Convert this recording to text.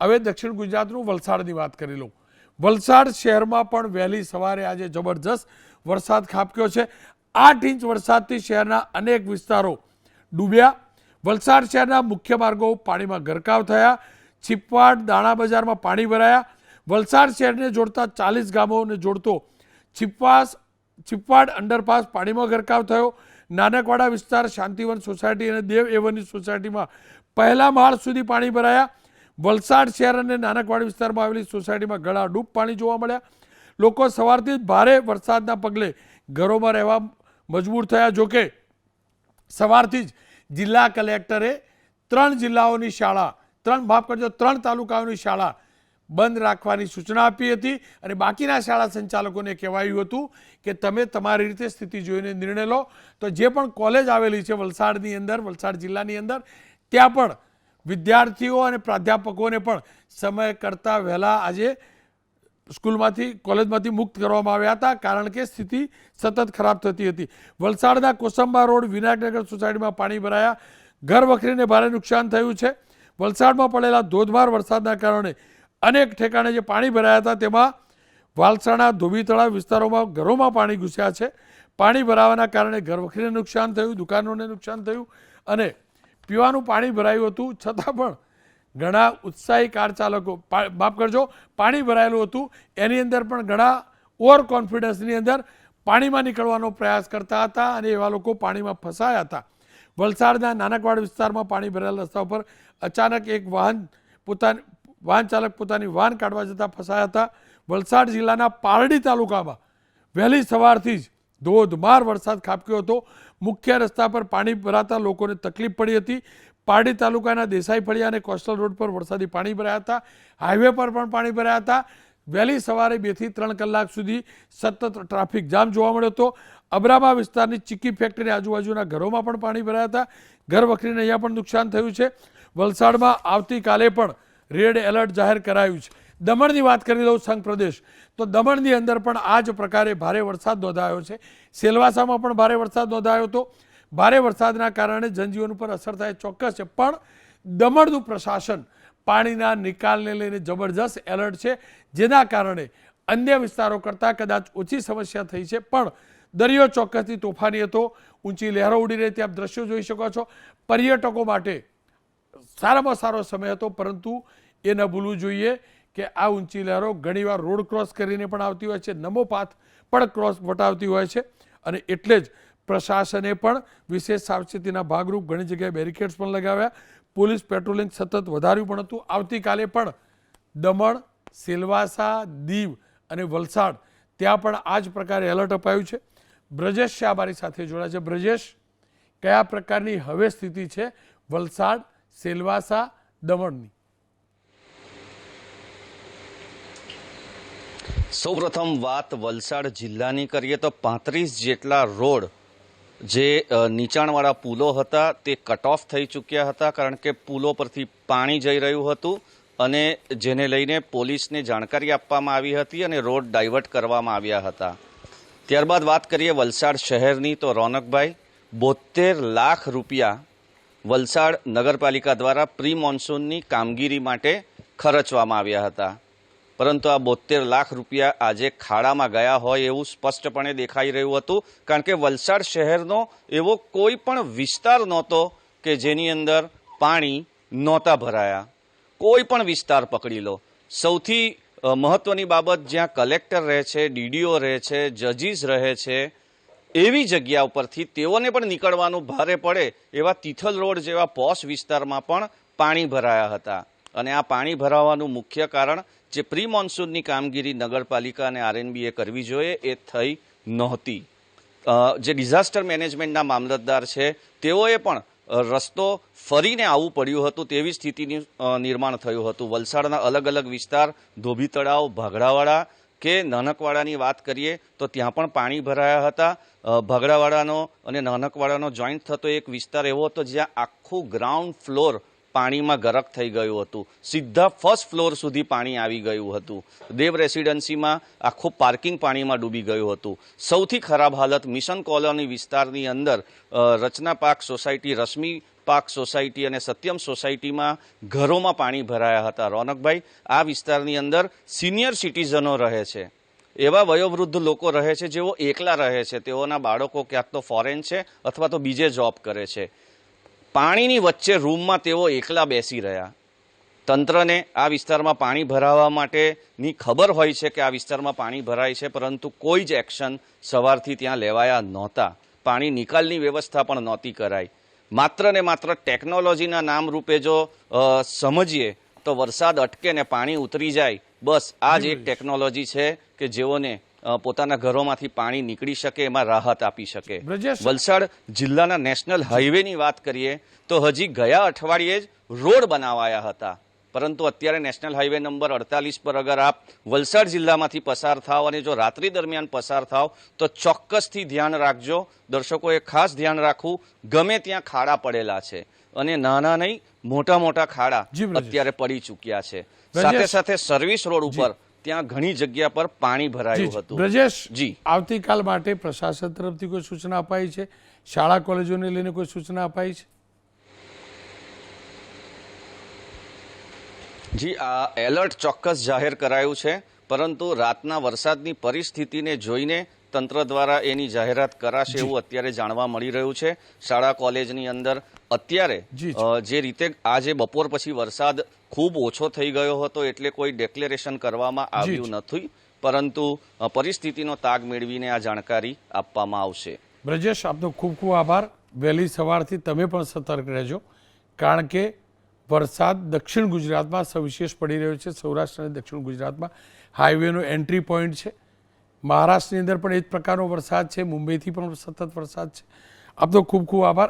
હવે દક્ષિણ ગુજરાતનું વલસાડની વાત કરી લઉં. વલસાડ શહેરમાં પણ વહેલી સવારે આજે જબરજસ્ત વરસાદ ખાબક્યો છે. 8 ઇંચ વરસાદથી શહેરના અનેક વિસ્તારો ડૂબ્યા. વલસાડ શહેરના મુખ્ય માર્ગો પાણીમાં ગરકાવ થયા. છીપવાડ દાણા બજારમાં પાણી ભરાયા. વલસાડ શહેરને જોડતા 40 ગામોને જોડતો છીપવાડ અંડરપાસ પાણીમાં ગરકાવ થયો. નાનકવાડા વિસ્તાર, શાંતિવન સોસાયટી અને દેવ એવન્યુ સોસાયટીમાં પહેલા માળ સુધી પાણી ભરાયા. વલસાડ શહેર અને નાનકવાડા વિસ્તારમાં આવેલી સોસાયટીમાં ગળાડૂબ પાણી જોવા મળ્યા. લોકો સવારથી જ ભારે વરસાદના પગલે ઘરોમાં રહેવા મજબૂર થયા. જોકે સવારથી જ જિલ્લા કલેક્ટરે 3 જિલ્લાઓની શાળા 3 તાલુકાઓની શાળા બંધ રાખવાની સૂચના આપી હતી અને બાકીના શાળા સંચાલકોને કહેવાયું હતું કે તમે તમારી રીતે સ્થિતિ જોઈને નિર્ણય લો. તો જે પણ કોલેજ આવેલી છે વલસાડની અંદર, વલસાડ જિલ્લાની અંદર, ત્યાં પણ વિદ્યાર્થીઓ અને પ્રાધ્યાપકોને પણ સમય કરતાં વહેલા આજે સ્કૂલમાંથી કોલેજમાંથી મુક્ત કરવામાં આવ્યા હતા, કારણ કે સ્થિતિ સતત ખરાબ થતી હતી. વલસાડના કોસંબા રોડ વિનાયકનગર સોસાયટીમાં પાણી ભરાયા. ઘર વખરીને ભારે નુકસાન થયું છે. વલસાડમાં પડેલા ધોધમાર વરસાદના કારણે અનેક ઠેકાણે જે પાણી ભરાયા હતા તેમાં વાલસાણા, ધોબી તળાવ વિસ્તારોમાં ઘરોમાં પાણી ઘૂસ્યા છે. પાણી ભરાવાના કારણે ઘર વખરીને નુકસાન થયું, દુકાનોને નુકસાન થયું અને પીવાનું પાણી ભરાયું હતું. છતાં પણ ઘણા ઉત્સાહી કાર ચાલકો, માફ કરજો, પાણી ભરાયેલું હતું એની અંદર પણ ઘણા ઓવર કોન્ફિડન્સની અંદર પાણીમાં નીકળવાનો પ્રયાસ કરતા હતા અને એવા લોકો પાણીમાં ફસાયા હતા. વલસાડના નાનકવાડ વિસ્તારમાં પાણી ભરાયેલા રસ્તા ઉપર અચાનક એક વાહન ચાલક પોતાની વાહન કાઢવા જતાં ફસાયા હતા. વલસાડ જિલ્લાના પારડી તાલુકામાં વહેલી સવારથી જ ધોધમાર વરસાદ ખાબક્યો હતો. મુખ્ય રસ્તા પર પાણી ભરાતા લોકોને તકલીફ પડી હતી. પારડી તાલુકાના દેસાઈ ફળિયા અને કોસ્ટલ રોડ પર વરસાદી પાણી ભરાયા હતા. હાઈવે પર પણ પાણી ભરાયા હતા. વહેલી સવારે 2 થી 3 કલાક સુધી સતત ટ્રાફિક જામ જોવા મળ્યો હતો. અબ્રામા વિસ્તારની ચીકી ફેક્ટરી આજુબાજુના ઘરોમાં પણ પાણી ભરાયા હતા. ઘર વખરીને અહીંયા પણ નુકસાન થયું છે. વલસાડમાં આવતીકાલે પણ રેડ એલર્ટ જાહેર કરાયું છે. દમણની વાત કરી લઉં, સંઘ પ્રદેશ, તો દમણની અંદર પણ આ જ પ્રકારે ભારે વરસાદ નોંધાયો છે. સેલવાસામાં પણ ભારે વરસાદ નોંધાયો હતો. ભારે વરસાદના કારણે જનજીવન ઉપર અસર થાય ચોક્કસ છે, પણ દમણનું પ્રશાસન પાણીના નિકાલને લઈને જબરજસ્ત એલર્ટ છે, જેના કારણે અન્ય વિસ્તારો કરતાં કદાચ ઓછી સમસ્યા થઈ છે. પણ દરિયો ચોક્કસથી તોફાની હતો. ઊંચી લહેરો ઉડી રહી હતી. આપ દ્રશ્યો જોઈ શકો છો. પર્યટકો માટે સારામાં સારો સમય હતો, પરંતુ એ ન ભૂલવું જોઈએ કે આ ઊંચી લહેરો ઘણીવાર રોડ ક્રોસ કરીને પણ આવતી હોય છે, નમો પાથ પણ ક્રોસ વટાવતી હોય છે અને એટલે જ પ્રશાસને પણ વિશેષ સાવચેતીના ભાગરૂપ ઘણી જગ્યાએ બેરિકેડ્સ પણ લગાવ્યા. પોલીસ પેટ્રોલિંગ સતત વધાર્યું પણ હતું. આવતીકાલે પણ દમણ, સેલવાસા, દીવ અને વલસાડ ત્યાં પણ આ જ પ્રકારે એલર્ટ અપાયું છે. બ્રજેશ શાહ અમારી સાથે જોડાયા છે. બ્રજેશ, કયા પ્રકારની હવે સ્થિતિ છે વલસાડ, સેલવાસા, દમણની? સૌપ્રથમ વાત વલસાડ જિલ્લાની કરીએ તો 35 જેટલા રોડ જે નીચાણવાળા પુલો હતા તે કટ ઓફ થઈ ચૂક્યા હતા, કારણ કે પુલો પરથી પાણી જઈ રહ્યું હતું અને જેને લઈને પોલીસને જાણકારી આપવામાં આવી હતી અને રોડ ડાયવર્ટ કરવામાં આવ્યા હતા. ત્યારબાદ વાત કરીએ વલસાડ શહેરની, તો રોનકભાઈ, 72 લાખ રૂપિયા વલસાડ નગરપાલિકા દ્વારા પ્રી મોન્સૂનની કામગીરી માટે ખર્ચવામાં આવ્યા હતા, પરંતુ આ 72 લાખ રૂપિયા આજે ખાડામાં ગયા હોય એવું સ્પષ્ટપણે દેખાઈ રહ્યું હતું, કારણ કે વલસાડ શહેરનો એવો કોઈ પણ વિસ્તાર નહોતો કે જેની અંદર પાણી નહોતા ભરાયા. કોઈ પણ વિસ્તાર પકડી લો. સૌથી મહત્વની બાબત, જ્યાં કલેક્ટર રહે છે, ડીડીઓ રહે છે, જજીસ રહે છે, એવી જગ્યા ઉપરથી તેઓને પણ નીકળવાનું ભારે પડે એવા તિથલ રોડ જેવા પોશ વિસ્તારમાં પણ પાણી ભરાયા હતા. અને આ પાણી ભરાવાનું મુખ્ય કારણ જે પ્રી મોન્સૂનની કામગીરી નગરપાલિકા અને આરએનબીએ કરવી જોઈએ એ થઈ નહોતી. જે ડિઝાસ્ટર મેનેજમેન્ટના મામલતદાર છે તેઓએ પણ રસ્તો ફરીને આવવું પડ્યું હતું, તેવી સ્થિતિનું નિર્માણ થયું હતું. વલસાડના અલગ અલગ વિસ્તાર, ધોબી તળાવ, ભાગડાવાડા કે નાનકવાડાની વાત કરીએ તો ત્યાં પણ પાણી ભરાયા હતા. ભાગડાવાડાનો અને નાનકવાડાનો જોઈન્ટ થતો એક વિસ્તાર એવો હતો જ્યાં આખું ગ્રાઉન્ડ ફ્લોર પાણીમાં ગરક થઈ ગયું હતું. સીધા ફર્સ્ટ ફ્લોર સુધી પાણી આવી ગયું હતું. દેવ રેસિડેન્સીમાં આખું પાર્કિંગ પાણીમાં ડૂબી ગયું હતું. સૌથી ખરાબ હાલત મિશન કોલોની વિસ્તારની અંદર Rachana park society, Rashmi park society અને સત્યમ સોસાયટીમાં ઘરોમાં પાણી ભરાયા હતા. રોનકભાઈ, આ વિસ્તારની અંદર સિનિયર સિટીઝનો રહે છે, એવા વયોવૃદ્ધ લોકો રહે છે જેઓ એકલા રહે છે. તેઓના બાળકો ક્યાંક તો ફોરેન છે અથવા તો બીજે જોબ કરે છે. પાણીની વચ્ચે રૂમમાં તેઓ એકલા બેસી રહ્યા. તંત્રને આ વિસ્તારમાં પાણી ભરાવા માટેની ખબર હોય છે કે આ વિસ્તારમાં પાણી ભરાય છે, પરંતુ કોઈ જ એક્શન સવારથી ત્યાં લેવાયા નહોતા. પાણી નિકાલની વ્યવસ્થા પણ નહોતી કરાઈ. માત્ર ને માત્ર ટેકનોલોજીના નામ રૂપે જો સમજીએ તો વરસાદ અટકે ને પાણી ઉતરી જાય, બસ આ જ એક ટેકનોલોજી છે કે જેઓને પોતાના ઘરોમાંથી પાણી નીકળી શકે, એમાં રાહત આપી શકે. વલસાડ જિલ્લાના નેશનલ હાઈવેની વાત કરીએ તો હજી ગયા અઠવાડિયે જ રોડ બનાવાયા હતા, પરંતુ અત્યારે નેશનલ હાઈવે નંબર 48 પર અગર આપ વલસાડ જિલ્લામાંથી પસાર થાવ અને જો રાત્રિ દરમિયાન પસાર થાવ તો ચોક્કસથી ધ્યાન રાખજો. દર્શકોએ ખાસ ધ્યાન રાખવું, ગમે ત્યાં ખાડા પડેલા છે અને નાના નહીં મોટા મોટા ખાડા અત્યારે પડી ચૂક્યા છે. સાથે સાથે સર્વિસ રોડ ઉપર ત્યાં ઘણી જગ્યા પર પાણી ભરાયું હતું. બ્રજેશ, જી, આવતીકાલ માટે પ્રશાસન તરફથી કોઈ સૂચના અપાઈ છે? શાળા કોલેજોને લઈને કોઈ સૂચના અપાઈ છે? જી, આ એલર્ટ ચોક્કસ જાહેર કરાયું છે, પરંતુ રાતના વરસાદની પરિસ્થિતિને જોઈને તંત્ર દ્વારા એની જાહેરાત કરાશે એવું અત્યારે જાણવા મળી રહ્યું છે. શાળા કોલેજની અંદર અત્યારે જે રીતે આજે બપોર પછી વરસાદ ખૂબ ઓછો થઈ ગયો હતો એટલે કોઈ ડિક્લેરેશન કરવામાં આવ્યું નથી, પરંતુ પરિસ્થિતિનો તાગ મેળવીને આ જાણકારી આપવામાં આવશે. બ્રજેશ, આપનો ખૂબ ખૂબ આભાર. વહેલી સવારથી તમે પણ સતર્ક રહેજો, કારણ કે વરસાદ દક્ષિણ ગુજરાતમાં સવિશેષ પડી રહ્યો છે. સૌરાષ્ટ્ર અને દક્ષિણ ગુજરાતમાં હાઈવેનો એન્ટ્રી પોઈન્ટ છે. મહારાષ્ટ્રની અંદર પણ એ જ પ્રકારનો વરસાદ છે. મુંબઈથી પણ સતત વરસાદ છે. આપનો ખૂબ ખૂબ આભાર.